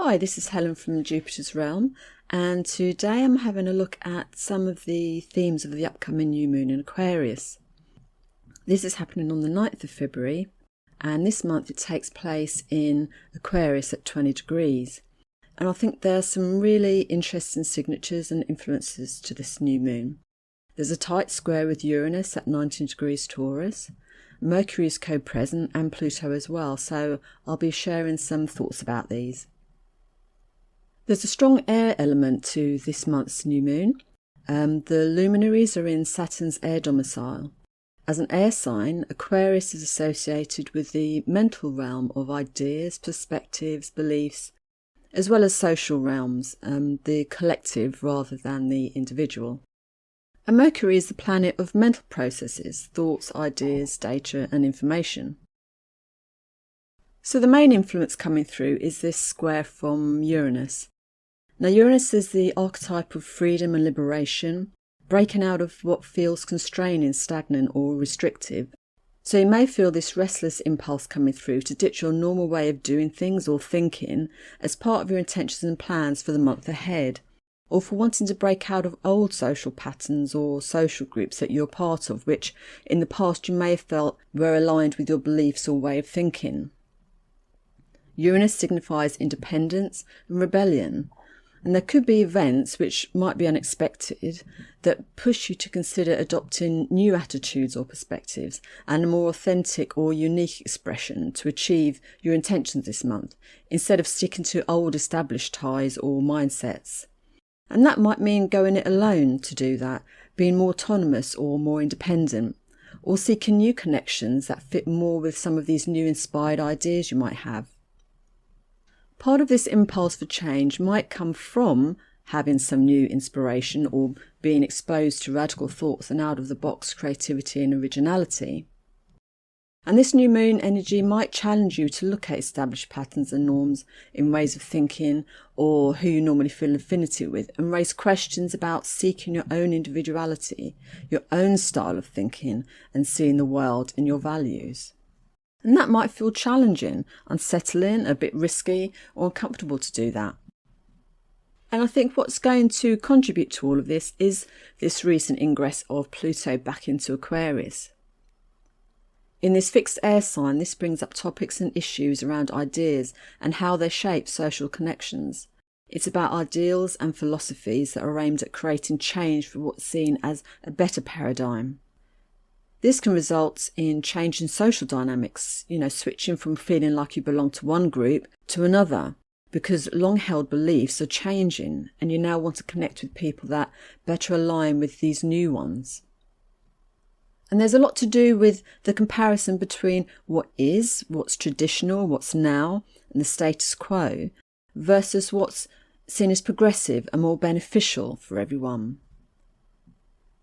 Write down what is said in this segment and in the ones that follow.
Hi, this is Helen from Jupiter's Realm, and today I'm having a look at some of the themes of the upcoming new moon in Aquarius. This is happening on the 9th of February, and this month it takes place in Aquarius at 20 degrees. And I think there are some really interesting signatures and influences to this new moon. There's a tight square with Uranus at 19 degrees Taurus. Mercury is co-present and Pluto as well, so I'll be sharing some thoughts about these. There's a strong air element to this month's new moon. The luminaries are in Saturn's air domicile. As an air sign, Aquarius is associated with the mental realm of ideas, perspectives, beliefs, as well as social realms, the collective rather than the individual. And Mercury is the planet of mental processes, thoughts, ideas, data and information. So the main influence coming through is this square from Uranus. Now Uranus is the archetype of freedom and liberation, breaking out of what feels constraining, stagnant or restrictive. So you may feel this restless impulse coming through to ditch your normal way of doing things or thinking as part of your intentions and plans for the month ahead, or for wanting to break out of old social patterns or social groups that you're part of, which in the past you may have felt were aligned with your beliefs or way of thinking. Uranus signifies independence and rebellion. And there could be events which might be unexpected that push you to consider adopting new attitudes or perspectives and a more authentic or unique expression to achieve your intentions this month, instead of sticking to old established ties or mindsets. And that might mean going it alone to do that, being more autonomous or more independent, or seeking new connections that fit more with some of these new inspired ideas you might have. Part of this impulse for change might come from having some new inspiration or being exposed to radical thoughts and out-of-the-box creativity and originality. And this new moon energy might challenge you to look at established patterns and norms in ways of thinking or who you normally feel affinity with, and raise questions about seeking your own individuality, your own style of thinking and seeing the world and your values. And that might feel challenging, unsettling, a bit risky or uncomfortable to do that. And I think what's going to contribute to all of this is this recent ingress of Pluto back into Aquarius. In this fixed air sign, this brings up topics and issues around ideas and how they shape social connections. It's about ideals and philosophies that are aimed at creating change for what's seen as a better paradigm. This can result in changing social dynamics, switching from feeling like you belong to one group to another, because long-held beliefs are changing and you now want to connect with people that better align with these new ones. And there's a lot to do with the comparison between what is, what's traditional, what's now, and the status quo, versus what's seen as progressive and more beneficial for everyone.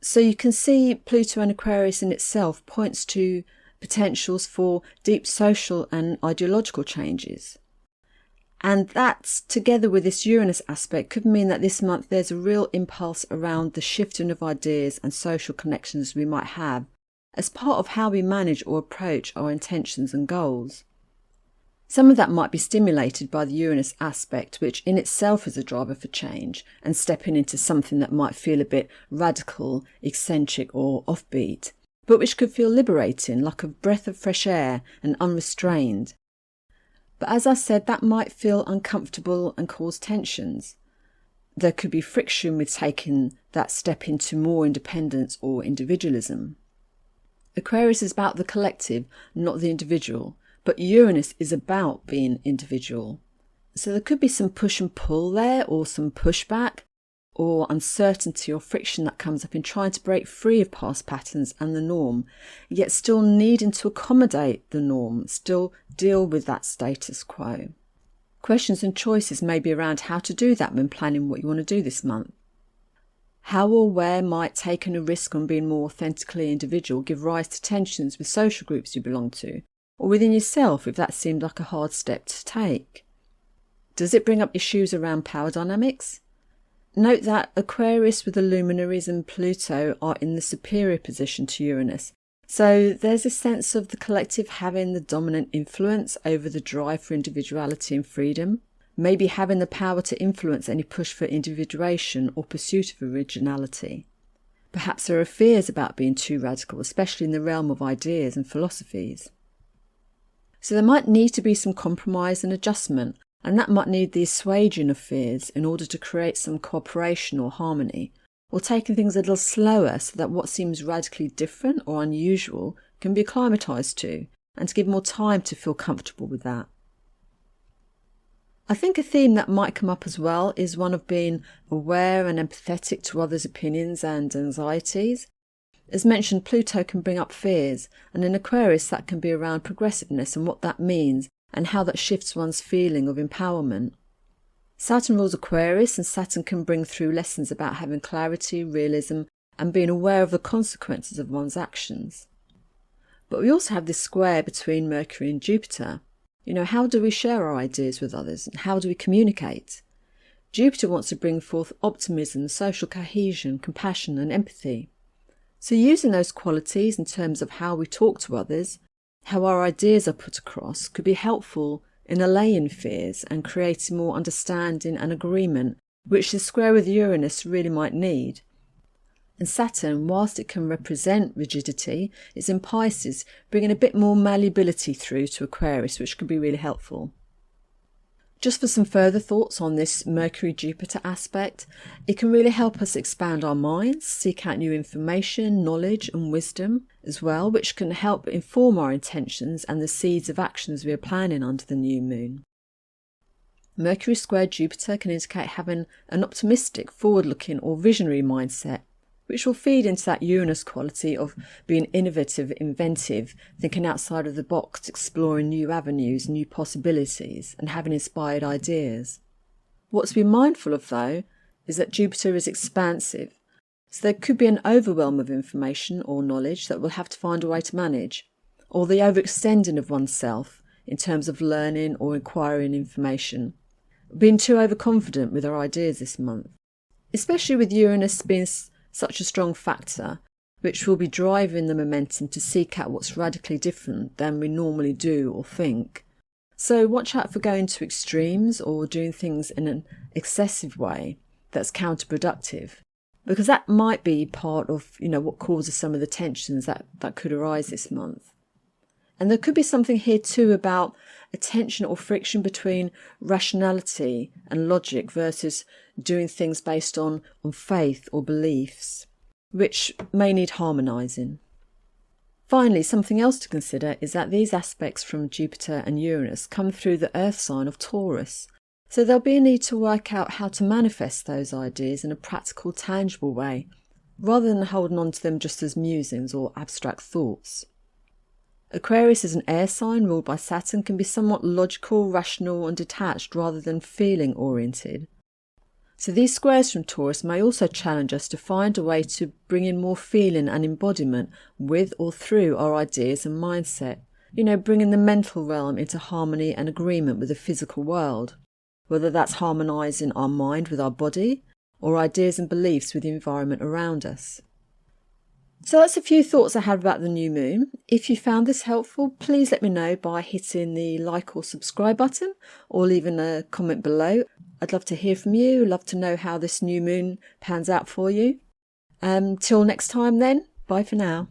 So you can see Pluto and Aquarius in itself points to potentials for deep social and ideological changes. And that, together with this Uranus aspect, could mean that this month there's a real impulse around the shifting of ideas and social connections we might have as part of how we manage or approach our intentions and goals. Some of that might be stimulated by the Uranus aspect, which in itself is a driver for change and stepping into something that might feel a bit radical, eccentric or offbeat, but which could feel liberating, like a breath of fresh air and unrestrained. But as I said, that might feel uncomfortable and cause tensions. There could be friction with taking that step into more independence or individualism. Aquarius is about the collective, not the individual. But Uranus is about being individual. So there could be some push and pull there, or some pushback, or uncertainty or friction that comes up in trying to break free of past patterns and the norm, yet still needing to accommodate the norm, still deal with that status quo. Questions and choices may be around how to do that when planning what you want to do this month. How or where might taking a risk on being more authentically individual give rise to tensions with social groups you belong to, or within yourself if that seemed like a hard step to take? Does it bring up issues around power dynamics? Note that Aquarius with the luminaries and Pluto are in the superior position to Uranus, so there's a sense of the collective having the dominant influence over the drive for individuality and freedom. maybe having the power to influence any push for individuation or pursuit of originality. Perhaps there are fears about being too radical, especially in the realm of ideas and philosophies. So there might need to be some compromise and adjustment, and that might need the assuaging of fears in order to create some cooperation or harmony, or taking things a little slower so that what seems radically different or unusual can be acclimatised to, and to give more time to feel comfortable with that. I think a theme that might come up as well is one of being aware and empathetic to others' opinions and anxieties. As mentioned, Pluto can bring up fears, and in Aquarius that can be around progressiveness and what that means and how that shifts one's feeling of empowerment. Saturn rules Aquarius, and Saturn can bring through lessons about having clarity, realism, and being aware of the consequences of one's actions. But we also have this square between Mercury and Jupiter. How do we share our ideas with others, and how do we communicate? Jupiter wants to bring forth optimism, social cohesion, compassion and empathy. So using those qualities in terms of how we talk to others, how our ideas are put across, could be helpful in allaying fears and creating more understanding and agreement, which the square with Uranus really might need. And Saturn, whilst it can represent rigidity, is in Pisces, bringing a bit more malleability through to Aquarius, which can be really helpful. Just for some further thoughts on this Mercury-Jupiter aspect, it can really help us expand our minds, seek out new information, knowledge and wisdom as well, which can help inform our intentions and the seeds of actions we are planning under the new moon. Mercury squared Jupiter can indicate having an optimistic, forward-looking or visionary mindset, which will feed into that Uranus quality of being innovative, inventive, thinking outside of the box, exploring new avenues, new possibilities, and having inspired ideas. What to be mindful of, though, is that Jupiter is expansive, so there could be an overwhelm of information or knowledge that we'll have to find a way to manage, or the overextending of oneself in terms of learning or acquiring information, being too overconfident with our ideas this month, especially with Uranus being such a strong factor, which will be driving the momentum to seek out what's radically different than we normally do or think. So watch out for going to extremes or doing things in an excessive way that's counterproductive, because that might be part of what causes some of the tensions that could arise this month. And there could be something here too about a tension or friction between rationality and logic versus doing things based on faith or beliefs, which may need harmonising. Finally, something else to consider is that these aspects from Jupiter and Uranus come through the Earth sign of Taurus, so there'll be a need to work out how to manifest those ideas in a practical, tangible way, rather than holding on to them just as musings or abstract thoughts. Aquarius is an air sign ruled by Saturn, can be somewhat logical, rational and detached rather than feeling oriented. So these squares from Taurus may also challenge us to find a way to bring in more feeling and embodiment with or through our ideas and mindset. Bringing the mental realm into harmony and agreement with the physical world, whether that's harmonising our mind with our body or ideas and beliefs with the environment around us. So that's a few thoughts I had about the new moon. If you found this helpful, please let me know by hitting the like or subscribe button or leaving a comment below. I'd love to hear from you, love to know how this new moon pans out for you. Till next time then, bye for now.